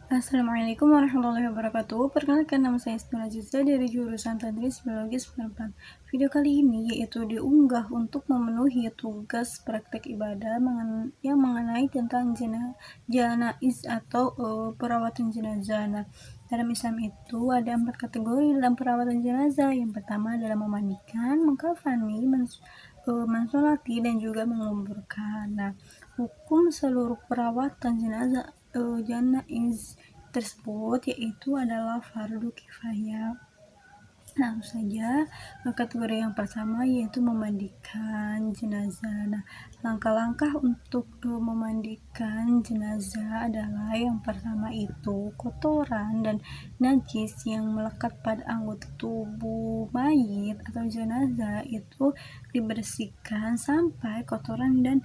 Assalamualaikum warahmatullahi wabarakatuh. Perkenalkan, nama saya Isnur Aziza dari jurusan Tadris Biologi 94. Video kali ini yaitu diunggah untuk memenuhi tugas praktek ibadah yang mengenai tentang janaiz atau perawatan jenazah. Nah, dalam Islam itu ada 4 kategori dalam perawatan jenazah. Yang pertama adalah memandikan, mengkafani, mensolati, dan juga menguburkan. Nah, hukum seluruh perawatan janaiz tersebut yaitu adalah fardu kifayah. Langsung saja kategori yang pertama yaitu memandikan jenazah. Nah, langkah-langkah untuk memandikan jenazah adalah yang pertama itu kotoran dan najis yang melekat pada anggota tubuh mayit atau jenazah itu dibersihkan sampai kotoran dan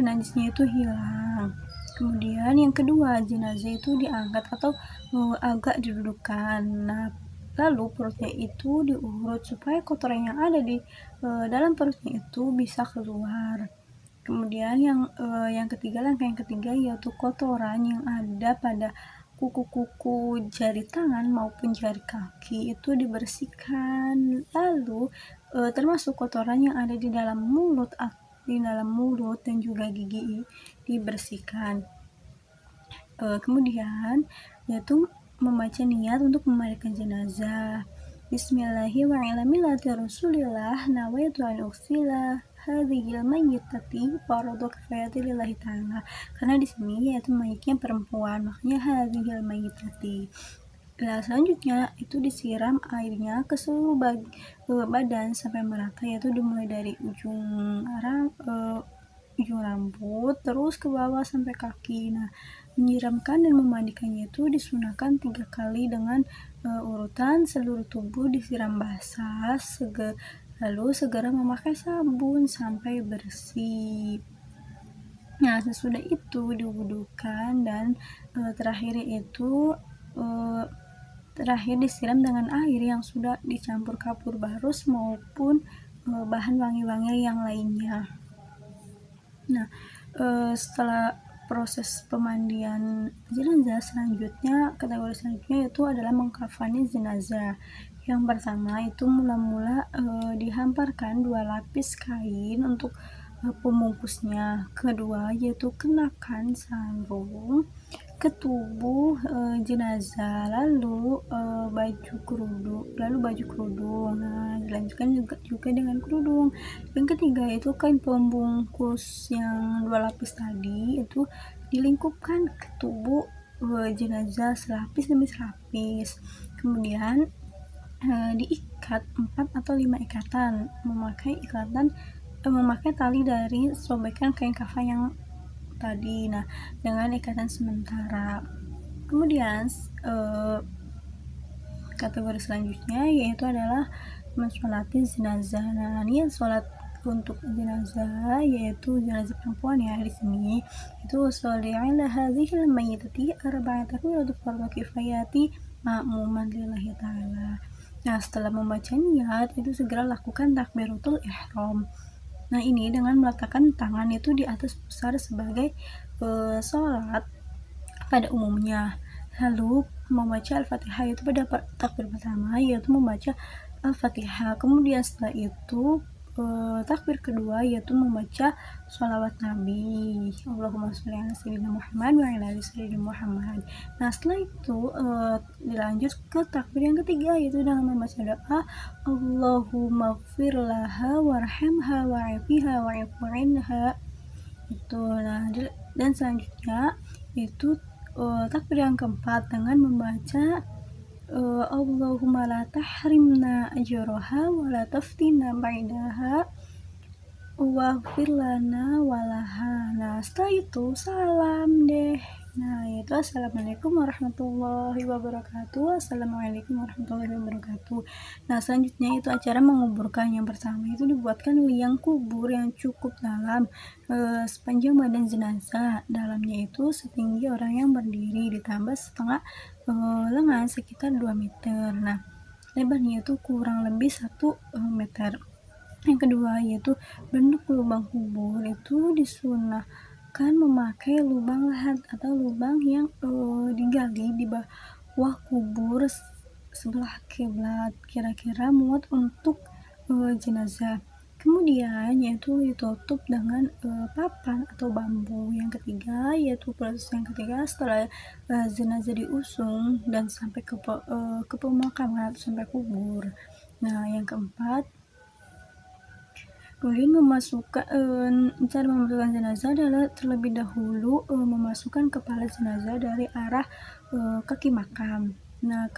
najisnya itu hilang. Kemudian yang kedua, jenazah itu diangkat atau agak didudukkan. Nah, lalu perutnya itu diurut supaya kotoran yang ada di dalam perutnya itu bisa keluar. Kemudian langkah yang ketiga yaitu kotoran yang ada pada kuku-kuku jari tangan maupun jari kaki itu dibersihkan. Lalu termasuk kotoran yang ada di dalam mulut dan juga gigi dibersihkan. Kemudian yaitu membaca niat untuk memandikan jenazah. Bismillahirrahmanirrahim. Rasulillah nawaitu an ughsila hadhil mayyitati faradu kifayati lillahi ta'ala. Karena di sini yaitu mayitnya perempuan, makanya hadhil mayyitati. Nah, selanjutnya itu disiram airnya ke seluruh badan sampai merata, yaitu dimulai dari ujung rambut terus ke bawah sampai kaki. Nah, menyiramkan dan memandikannya itu disunahkan 3 kali dengan urutan seluruh tubuh disiram basah, lalu segera memakai sabun sampai bersih. Nah, sesudah itu diwudukan dan terakhir disiram dengan air yang sudah dicampur kapur barus maupun bahan wangi-wangi yang lainnya. Nah, setelah proses pemandian jenazah, kategori selanjutnya itu adalah mengkafani jenazah. Yang pertama itu mula-mula dihamparkan 2 lapis kain untuk pembungkusnya. Kedua yaitu kenakan sarung ke tubuh jenazah, lalu baju kerudung. Nah, dilanjutkan juga dengan kerudung. Yang ketiga itu kain pembungkus yang 2 lapis tadi itu dilingkupkan ke tubuh jenazah selapis demi selapis. Kemudian diikat 4 atau 5 ikatan memakai tali dari sobekan kain kafan yang tadi. Nah, dengan ikatan sementara. Kemudian kategori selanjutnya yaitu adalah mensolati jenazah. Nah, niat sholat untuk jenazah yaitu jenazah perempuan ya di sini itu sholli ala hadhil mayyitati arba'ata fardhu kifayati ma'muman lillahi ta'ala. Nah, setelah membaca niat itu segera lakukan takbiratul ihram. Nah, ini dengan meletakkan tangan itu di atas pusar sebagai sholat pada umumnya. Lalu membaca Al-Fatihah itu pada takbir pertama yaitu membaca Al-Fatihah. Kemudian setelah itu takbir kedua yaitu membaca sholawat Nabi, Allahumma sholli ala sayyidina Muhammad wa ala ali sayyidina Muhammad. Nah, setelah itu dilanjut ke takbir yang ketiga yaitu dengan membaca doa Allahumma ighfir laha warhamha wa'afiha wa'fu anha. Itu. Nah, dan selanjutnya itu takbir yang keempat dengan membaca Allahumma la tahrimna ajraha wa la taftina ba'daha waghfir lana walaha. Nah, setelah itu salam deh. Nah, itu assalamualaikum warahmatullahi wabarakatuh. Assalamualaikum warahmatullahi wabarakatuh. Nah, selanjutnya itu acara menguburkan. Yang pertama itu dibuatkan liang kubur yang cukup dalam sepanjang badan jenazah. Dalamnya itu setinggi orang yang berdiri ditambah setengah lengan sekitar 2 meter. Nah, lebarnya itu kurang lebih 1 meter. Yang kedua yaitu bentuk lubang kubur itu disunahkan akan memakai lubang lahat atau lubang yang digali di bawah kubur sebelah kiblat, kira-kira muat untuk jenazah. Kemudian yaitu ditutup dengan papan atau bambu. Yang ketiga yaitu proses yang ketiga setelah jenazah diusung dan sampai ke pemakaman atau sampai kubur. Nah, yang keempat, kemudian cara memasukkan jenazah adalah terlebih dahulu memasukkan kepala jenazah dari arah kaki makam. Nah,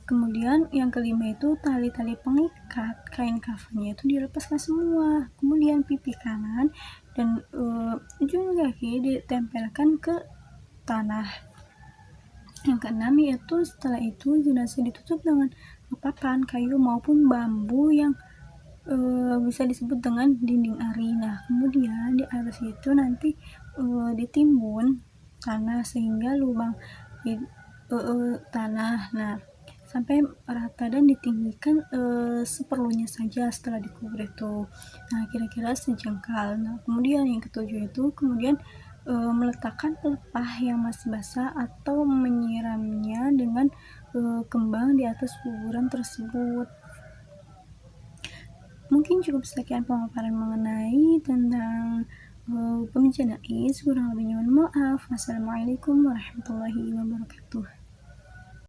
kemudian yang kelima itu tali-tali pengikat kain kafannya itu dilepaskan semua. Kemudian pipi kanan dan ujung kaki ditempelkan ke tanah. Yang keenam yaitu setelah itu jenazah ditutup dengan papan kayu maupun bambu yang bisa disebut dengan dinding ari. Nah, kemudian di atas itu nanti ditimbun tanah sehingga lubang di tanah. Nah, sampai rata dan ditinggikan seperlunya saja setelah dikubur itu. Nah, kira-kira sejengkal. Nah, kemudian yang ketujuh itu kemudian meletakkan pelepah yang masih basah atau menyiramnya dengan kembang di atas kuburan tersebut. Mungkin cukup sekian pemaparan mengenai tentang pembicaraan. Kurang lebihnya mohon maaf. Wassalamualaikum warahmatullahi wabarakatuh.